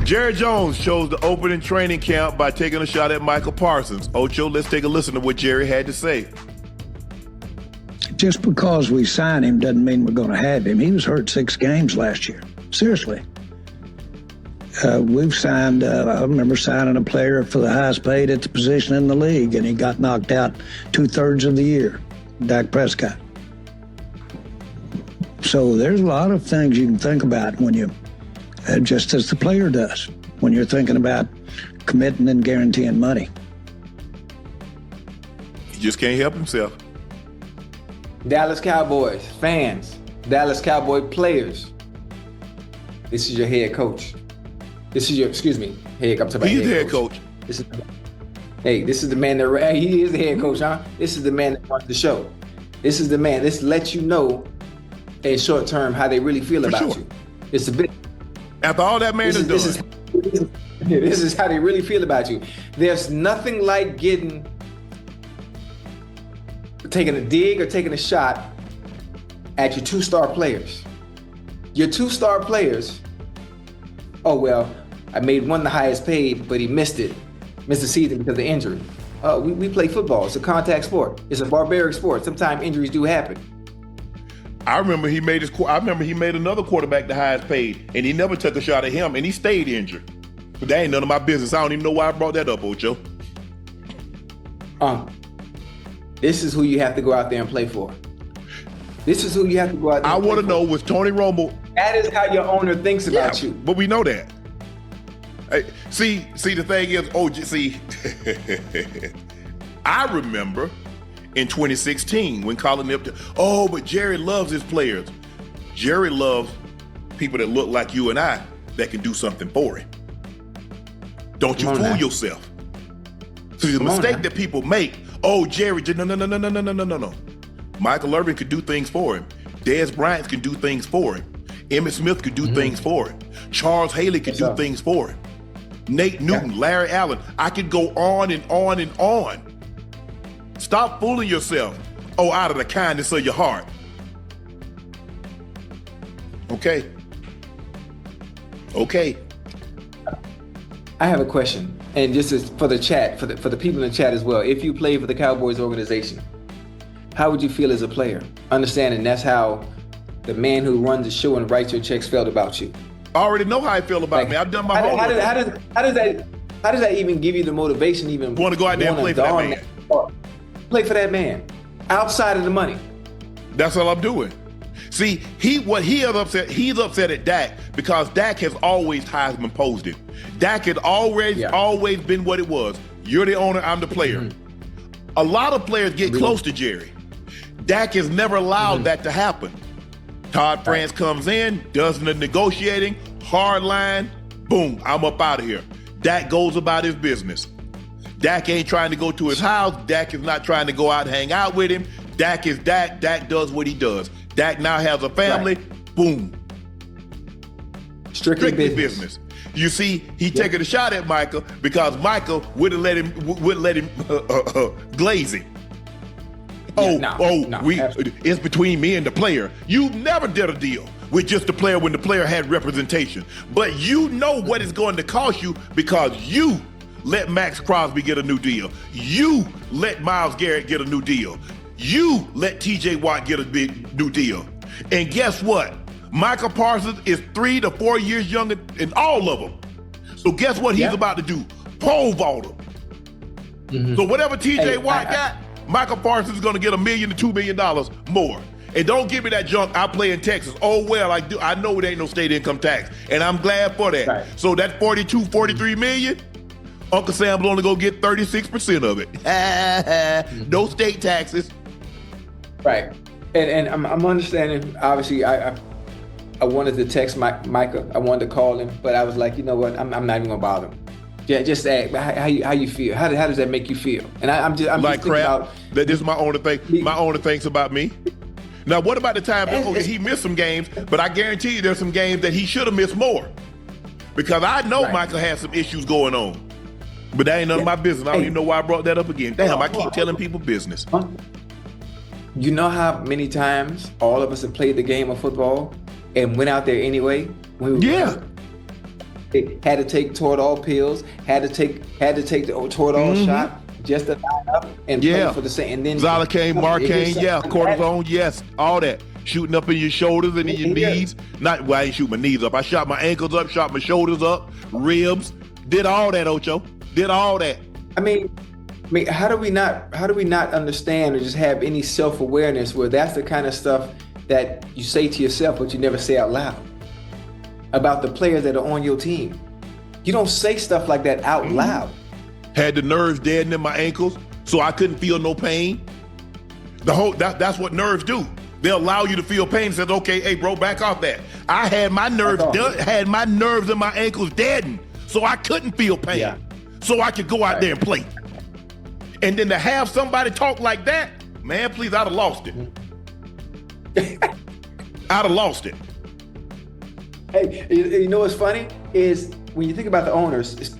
Jerry Jones chose the opening training camp by taking a shot at Micah Parsons. Ocho, let's take a listen to what Jerry had to say. Just because we sign him doesn't mean we're going to have him. He was hurt 6 games last year. Seriously. We've signed, I remember signing a player for the highest paid at the position in the league, and he got knocked out 2/3 of the year, Dak Prescott. So there's a lot of things you can think about when you, just as the player does, when you're thinking about committing and guaranteeing money. He just can't help himself. Dallas Cowboys fans, Dallas Cowboy players, this is your head coach. This is your, head. I'm talking about He's the head coach. This is the man that, he is the head coach, huh? This is the man that runs the show. This is the man. This lets you know in short term how they really feel about you. It's a bit. After all that man has done. This is how they really feel about you. There's nothing like taking a dig or taking a shot at your 2-star players. Your 2-star players, oh, well, I made one the highest paid, but he missed the season because of injury. We play football. It's a contact sport. It's a barbaric sport. Sometimes injuries do happen. I remember he made another quarterback the highest paid, and he never took a shot at him, and he stayed injured. But that ain't none of my business. I don't even know why I brought that up, Ocho. This is who you have to go out there and play for. This is who you have to go out there and play for. I want to know, was Tony Romo... That is how your owner thinks about you. But we know that. Hey, see, the thing is, I remember in 2016 when Colin Nipton, but Jerry loves his players. Jerry loves people that look like you and I that can do something for him. Don't you fool yourself. So the mistake that people make, Jerry, no. Michael Irvin could do things for him. Dez Bryant can do things for him. Emmitt Smith could do things for him. Charles Haley could do things for him. Nate Newton, Larry Allen. I could go on and on and on. Stop fooling yourself. Out of the kindness of your heart. Okay. I have a question, and this is for the chat, for the people in the chat as well. If you play for the Cowboys organization, how would you feel as a player? Understanding that's how the man who runs the show and writes your checks felt about you. I already know how I feel about me. I've done my homework. How does that even give you the motivation? Even want to go out there and play for that man? Play for that man outside of the money. That's all I'm doing. See, he's upset at Dak because Dak has always Heisman posed him. Dak had always been what it was. You're the owner, I'm the player. A lot of players get close to Jerry. Dak has never allowed that to happen. Todd France comes in, does the negotiating, hard line, boom, I'm up out of here. Dak goes about his business. Dak ain't trying to go to his house. Dak is not trying to go out and hang out with him. Dak is Dak. Dak does what he does. Dak now has a family. Boom. Strictly business. You see, he taking a shot at Micah because Micah wouldn't let him glaze it. It's between me and the player. You never did a deal with just the player when the player had representation. But you know what it's going to cost you because you let Max Crosby get a new deal. You let Myles Garrett get a new deal. You let TJ Watt get a big new deal. And guess what? Micah Parsons is 3 to 4 years younger than all of them. So guess what he's about to do? Pole vault him. So whatever TJ Watt got, Micah Parsons is going to get $1 million to $2 million more. And don't give me that junk. I play in Texas. I know it ain't no state income tax, and I'm glad for that. Right. So that 43 million, Uncle Sam will only go get 36% of it. No state taxes. Right. And I'm understanding. Obviously, I wanted to text Micah. I wanted to call him, but I was like, you know what? I'm not even gonna bother him. Yeah, just ask how you feel. How does that make you feel? And I'm just like crap. About, this is my owner thing. My owner thinks about me. Now, what about the time that he missed some games? But I guarantee you, there's some games that he should have missed more, because I know Michael has some issues going on. But that ain't none of my business. I don't even know why I brought that up again. Damn, I keep telling people business. You know how many times all of us have played the game of football and went out there anyway? They had to take Toradol pills, had to take the Toradol shot just to line up and play for the same. And then Zollicane, Marcaine, cortisone, yes, all that. Shooting up in your shoulders and in your knees. Well, I ain't shoot my knees up. I shot my ankles up, shot my shoulders up, ribs. Did all that, Ocho. Did all that. I mean, how do we not understand or just have any self-awareness where that's the kind of stuff that you say to yourself but you never say out loud about the players that are on your team? You don't say stuff like that out loud. Had the nerves deadened in my ankles so I couldn't feel no pain. That's what nerves do. They'll allow you to feel pain and says, okay, hey bro, back off that. I had my nerves in my ankles deadened so I couldn't feel pain. Yeah. So I could go out there and play. And then to have somebody talk like that, man, please, I'd have lost it. I'd have lost it. Hey, you know what's funny is when you think about the owners, it's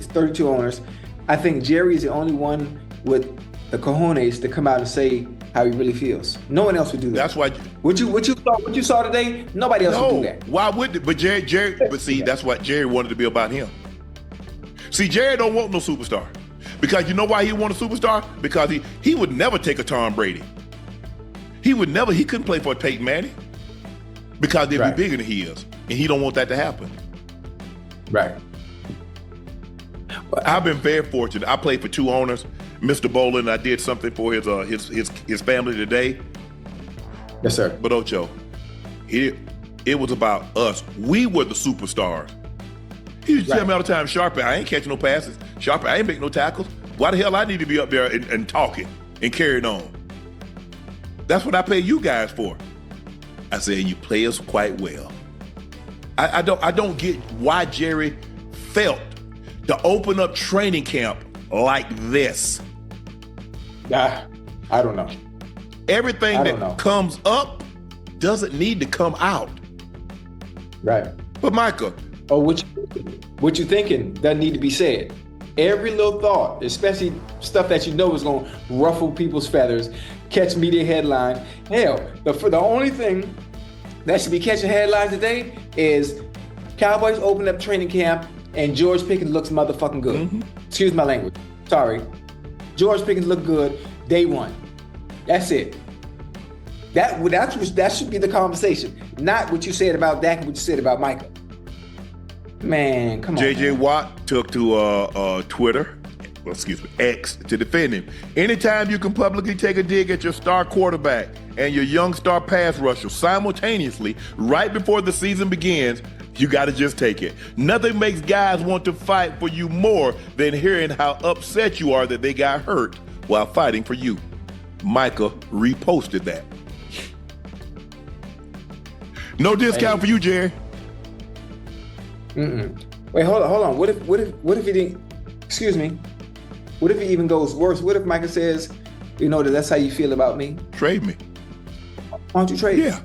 32 owners. I think Jerry is the only one with the cojones to come out and say how he really feels. No one else would do that. That's why. What you saw today, nobody else would do that. Why would it? But Jerry, but see, that's what Jerry wanted to be about him. See, Jerry don't want no superstar. Because you know why he want a superstar? Because he would never take a Tom Brady. He couldn't play for a Peyton Manning. Because they'd be bigger than he is. And he don't want that to happen. Right. I've been very fortunate. I played for two owners. Mr. Bolin, I did something for his family today. Yes, sir. But Ocho, it was about us. We were the superstars. He used to tell me all the time, Sharpe, I ain't catching no passes. Sharpe, I ain't making no tackles. Why the hell I need to be up there and talking and carrying on? That's what I pay you guys for. I said, you play us quite well. I don't get why Jerry felt to open up training camp like this. I don't know. Everything that comes up doesn't need to come out. Right. But Micah. Oh, what you thinking doesn't need to be said. Every little thought, especially stuff that you know is going to ruffle people's feathers, catch media headlines. Hell, the only thing that should be catching headlines today is Cowboys open up training camp and George Pickens looks motherfucking good. Excuse my language. Sorry. George Pickens looked good day one. That's it. That should be the conversation, not what you said about Dak and what you said about Micah. Man, come on. J.J. Watt took to X, to defend him. Anytime you can publicly take a dig at your star quarterback and your young star pass rusher simultaneously right before the season begins, you got to just take it. Nothing makes guys want to fight for you more than hearing how upset you are that they got hurt while fighting for you. Micah reposted that. No discount for you, Jerry. Wait, hold on. What if he didn't? Excuse me. What if he even goes worse? What if Micah says, that's how you feel about me? Trade me. Why don't you trade me? Yeah.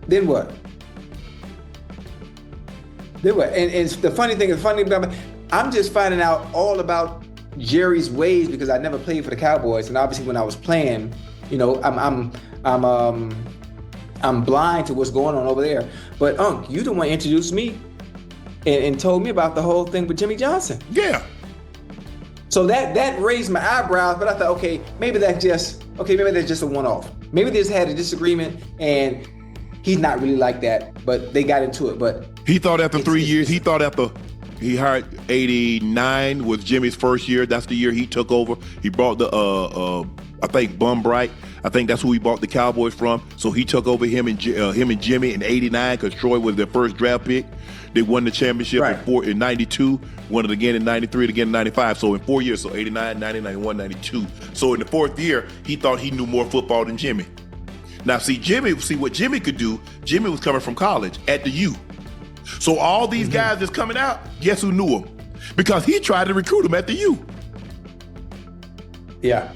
Then what? And the funny thing about I'm just finding out all about Jerry's ways because I never played for the Cowboys, and obviously when I was playing, I'm blind to what's going on over there. But Unc, you the one introduced me and told me about the whole thing with Jimmy Johnson. Yeah. So that raised my eyebrows, but I thought, maybe that's just a one-off. Maybe they just had a disagreement and he's not really like that, but they got into it. But he thought after 3 years, he hired 89 was Jimmy's first year. That's the year he took over. He brought I think Bum Bright. I think that's who he bought the Cowboys from. So he took over him and Jimmy in 89 because Troy was their first draft pick. They won the championship in 92, won it again in 93, again in 95. So in 4 years, so 89, 90, 91, 92. So in the fourth year, he thought he knew more football than Jimmy. Now, see what Jimmy could do. Jimmy was coming from college at the U. So all these guys that's coming out, guess who knew him? Because he tried to recruit him at the U. Yeah.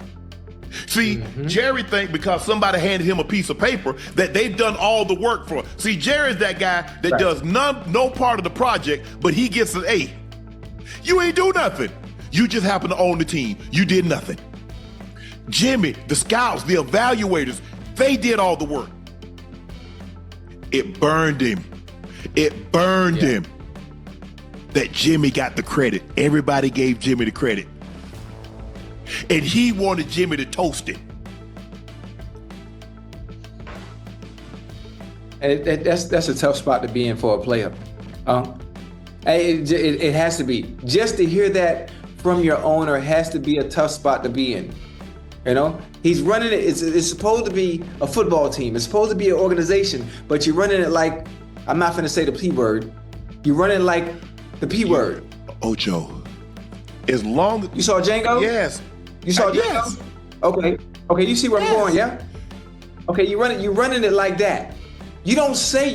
See, Jerry think because somebody handed him a piece of paper that they've done all the work for him. See, Jerry's that guy that does no part of the project, but he gets an A. You ain't do nothing. You just happen to own the team. You did nothing. Jimmy, the scouts, the evaluators, they did all the work. It burned him. It burned him that Jimmy got the credit. Everybody gave Jimmy the credit. And he wanted Jimmy to toast it. And that's a tough spot to be in for a player. It has to be. Just to hear that from your owner has to be a tough spot to be in. You know, he's running it. It's supposed to be a football team. It's supposed to be an organization, but you're running it like, I'm not going to say the P word. You're running like the P word. Ocho, as long as you saw Django? Yes. You saw Django? Yes. Okay. You see where I'm going, yeah? Okay, you're running it like that. You don't say